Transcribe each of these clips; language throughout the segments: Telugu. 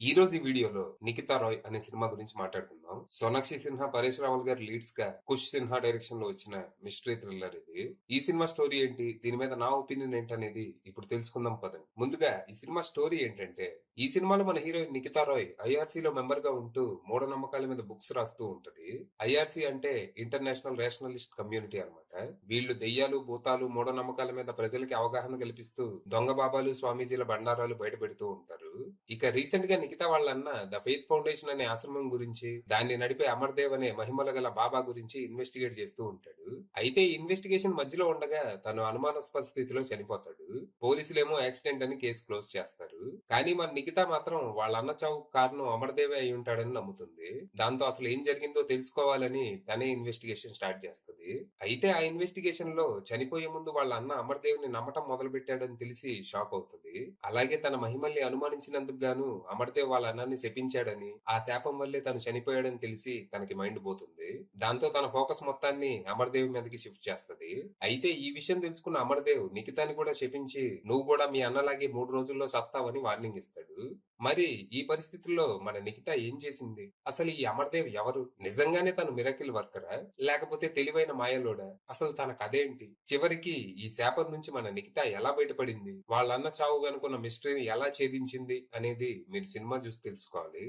ఈ రోజు ఈ వీడియోలో 'నిఖితా రాయ్' అనే సినిమా గురించి మాట్లాడుకుందాం. సోనాక్షి సిన్హా, పరేష్ రావల్ గారు లీడ్స్ గా, కుష్ సిన్హా డైరెక్షన్ లో వచ్చిన మిస్టరీ థ్రిల్లర్ ఇది. ఈ సినిమా స్టోరీ ఏంటి, దీని మీద నా ఒపీనియన్ ఏంటనేది ఇప్పుడు తెలుసుకుందాం పదండి. ముందుగా ఈ సినిమా స్టోరీ ఏంటంటే, ఈ సినిమాలో మన హీరోయిన్ నిఖితా రాయ్ ఐఆర్సీ లో మెంబర్ గా ఉంటూ మూఢనమ్మకాల మీద బుక్స్ రాస్తూ ఉంటది. ఐఆర్సీ అంటే ఇంటర్నేషనల్ రేషనలిస్ట్ కమ్యూనిటీ అన్నమాట. వీళ్ళు దెయ్యాలు, భూతాలు, మూఢనమ్మకాల మీద ప్రజలకి అవగాహన కల్పిస్తూ దొంగ బాబాలు, స్వామీజీల బండారాలు బయట పెడుతూ ఉంటారు. ఇక రీసెంట్ గా నిఖితా వాళ్ళన్న ద ఫెయిత్ ఫౌండేషన్ అనే ఆశ్రమం గురించి, దాన్ని నడిపే అమర్దేవ్ అనే మహిమల గల బాబా గురించి ఇన్వెస్టిగేట్ చేస్తూ ఉంటాడు. అయితే ఈ ఇన్వెస్టిగేషన్ మధ్యలో ఉండగా తను అనుమానాస్పద స్థితిలో చనిపోతాడు. పోలీసులేమో యాక్సిడెంట్ అని కేసు క్లోజ్ చేస్తారు. కానీ మన నిఖితా మాత్రం వాళ్ళ అన్న చావుకు కారణం అమర్దేవే అయి ఉంటాడని నమ్ముతుంది. దాంతో అసలు ఏం జరిగిందో తెలుసుకోవాలని తనే ఇన్వెస్టిగేషన్ స్టార్ట్ చేస్తుంది. అయితే ఆ ఇన్వెస్టిగేషన్ లో చనిపోయే ముందు వాళ్ళ అన్న అమర్దేవ్ ని నమ్మటం మొదలు పెట్టాడని తెలిసి షాక్ అవుతుంది. అలాగే తన మహిమల్ని అనుమానించినందుకు గాను అమర్దేవ్ వాళ్ళ అన్నాన్ని శపించాడని, ఆ శాపం వల్లే తను చనిపోయాడని తెలిసి తనకి మైండ్ పోతుంది. దాంతో తన ఫోకస్ మొత్తాన్ని అమర్దేవ్ మీదకి షిఫ్ట్ చేస్తది. అయితే ఈ విషయం తెలుసుకున్న అమర్దేవ్ నిఖితాని కూడా శపించి, నువ్వు కూడా మీ అన్నలాగే 3 రోజుల్లో చస్తావని వార్నింగ్ ఇస్తాడు. మరి ఈ పరిస్థితుల్లో మన నిఖిత ఏం చేసింది? అసలు ఈ అమర్దేవ్ ఎవరు? నిజంగానే తను మిరకిల్ వర్కరా, లేకపోతే తెలివైన మాయలోడా? అసలు తన కథేంటి? చివరికి ఈ శాపం నుంచి మన నిఖిత ఎలా బయటపడింది? వాళ్ళన్న చావు వెనుకున్న మిస్టరీని ఎలా ఛేదించింది అనేది మీరు సినిమా చూసి తెలుసుకోవాలి.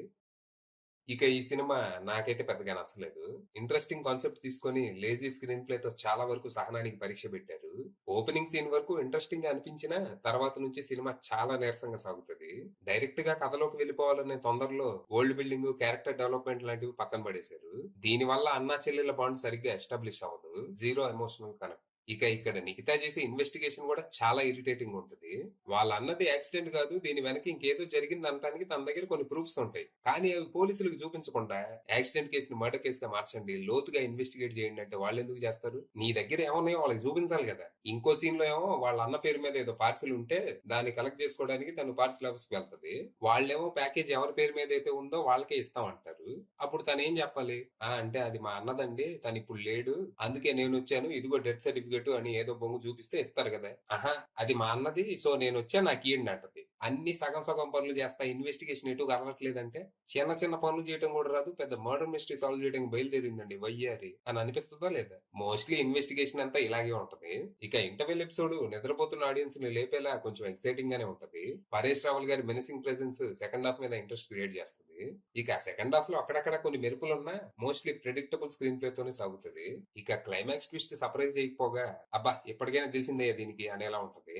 ఇక ఈ సినిమా నాకైతే పెద్దగా నచ్చలేదు. ఇంట్రెస్టింగ్ కాన్సెప్ట్ తీసుకొని లేజీ స్క్రీన్ ప్లే తో చాలా వరకు సహనానికి పరీక్ష పెట్టారు. ఓపెనింగ్ సీన్ వరకు ఇంట్రెస్టింగ్ గా అనిపించినా తర్వాత నుంచి సినిమా చాలా నీరసంగా సాగుతుంది. డైరెక్ట్ గా కథలోకి వెళ్ళిపోవాలనే తొందరలో ఓల్డ్ బిల్డింగ్, క్యారెక్టర్ డెవలప్మెంట్ లాంటివి పక్కన పడేశారు. దీని వల్ల అన్నా చెల్లెల బాండ్ సరిగ్గా ఎస్టాబ్లిష్ అవ్వదు. Zero emotional connect. ఇక ఇక్కడ నిఖితా చేసే ఇన్వెస్టిగేషన్ కూడా చాలా ఇరిటేటింగ్ ఉంటుంది. వాళ్ళ అన్నది యాక్సిడెంట్ కాదు, దీని వెనక ఇంకేదో జరిగింది అనడానికి తన దగ్గర కొన్ని ప్రూఫ్స్ ఉంటాయి. కానీ అవి పోలీసులకు చూపించకుండా యాక్సిడెంట్ కేసుని మర్డర్ కేసుగా మార్చండి, లోతుగా ఇన్వెస్టిగేట్ చేయండి అంటే వాళ్ళు ఎందుకు చేస్తారు? నీ దగ్గర ఏమన్నాయో వాళ్ళకి చూపించాలి కదా. ఇంకో సీన్ లో ఏమో వాళ్ళ అన్న పేరు మీద ఏదో పార్సిల్ ఉంటే దాన్ని కలెక్ట్ చేసుకోవడానికి తను పార్సిల్ ఆఫీస్ కి వెళ్తది. వాళ్ళేమో ప్యాకేజ్ ఎవరి పేరు మీద అయితే ఉందో వాళ్ళకే ఇస్తామంటారు. అప్పుడు తను ఏం చెప్పాలి? అంటే అది మా అన్నదండి, తను ఇప్పుడు లేడు, అందుకే నేను వచ్చాను, ఇదిగో డెత్ సర్టిఫికేట్ అని ఏదో బొంగు చూపిస్తే ఇస్తారు కదా. అది మా అన్నది, సో నేను వచ్చా, నాకు ఇయ్యండి అంటది. అన్ని సగం సగం పనులు చేస్తా, ఇన్వెస్టిగేషన్ ఎటు కలవట్లేదంటే చిన్న చిన్న పనులు చేయడం కూడా రాదు, పెద్ద మర్డర్ మిస్టరీ సాల్వ్ చేయడానికి బయలుదేరిందండి వయ్యారి అని అనిపిస్తుందా లేదా? మోస్ట్లీ ఇన్వెస్టిగేషన్ అంతా ఇలాగే ఉంటది. ఇక ఇంటర్వెల్ ఎపిసోడ్ నిద్రపోతున్న ఆడియన్స్ ని లేపేలా కొంచెం ఎక్సైటింగ్ గానే ఉంటది. పరేష్ రావల్ గారి మెనిసింగ్ ప్రెసెన్స్ సెకండ్ హాఫ్ మీద ఇంట్రెస్ట్ క్రియేట్ చేస్తుంది. ఇక సెకండ్ హాఫ్ లో అక్కడక్కడ కొన్ని మెరుపులున్నా మోస్ట్లీ ప్రెడిక్టబుల్ స్క్రీన్ ప్లే తోనే సాగుతుంది. ఇక క్లైమాక్స్ ట్విస్ట్ సర్ప్రైజ్ చేయకపోగా అబ్బా ఎప్పటికైనా తెలిసిందే దీనికి అనేలా ఉంటది.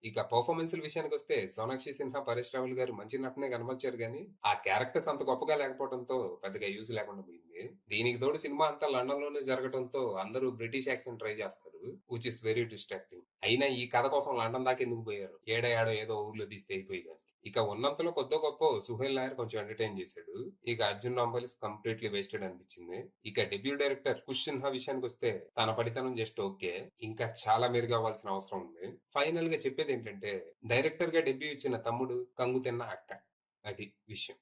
ఇక పర్ఫార్మెన్స్ విషయానికి వస్తే సోనాక్షి సిన్హా, పరేష్ రావల్ గారు మంచి నటనే కనబరిచారు గానీ ఆ క్యారెక్టర్స్ అంత గొప్పగా లేకపోవడంతో పెద్దగా యూజ్ లేకుండా పోయింది. దీనికి తోడు సినిమా అంతా లండన్ లోనే జరగడంతో అందరూ బ్రిటిష్ యాక్సెంట్ ట్రై చేస్తారు, విచ్ ఇస్ వెరీ డిస్ట్రాక్టింగ్. అయినా ఈ కథ కోసం లండన్ దాకా ఎందుకు పోయారు? ఏడో ఏదో ఊర్లో తీస్తే అయిపోయి కానీ. ఇక ఉన్నంతలో కొద్దో గొప్ప సుహేల్ నాయర్ కొంచెం ఎంటర్టైన్ చేశాడు. ఇక అర్జున్ రాంపల్లి కంప్లీట్లీ వేస్టెడ్ అనిపించింది. ఇక డెబ్యూ డైరెక్టర్ కుష్ సిన్హా విషయానికి వస్తే తన పడితనం జస్ట్ ఓకే, ఇంకా చాలా మెరుగు అవ్వాల్సిన అవసరం ఉంది. ఫైనల్ గా చెప్పేది ఏంటంటే, డైరెక్టర్ గా డెబ్యూ ఇచ్చిన తమ్ముడు, కంగు తిన్న అక్క, అది విషయం.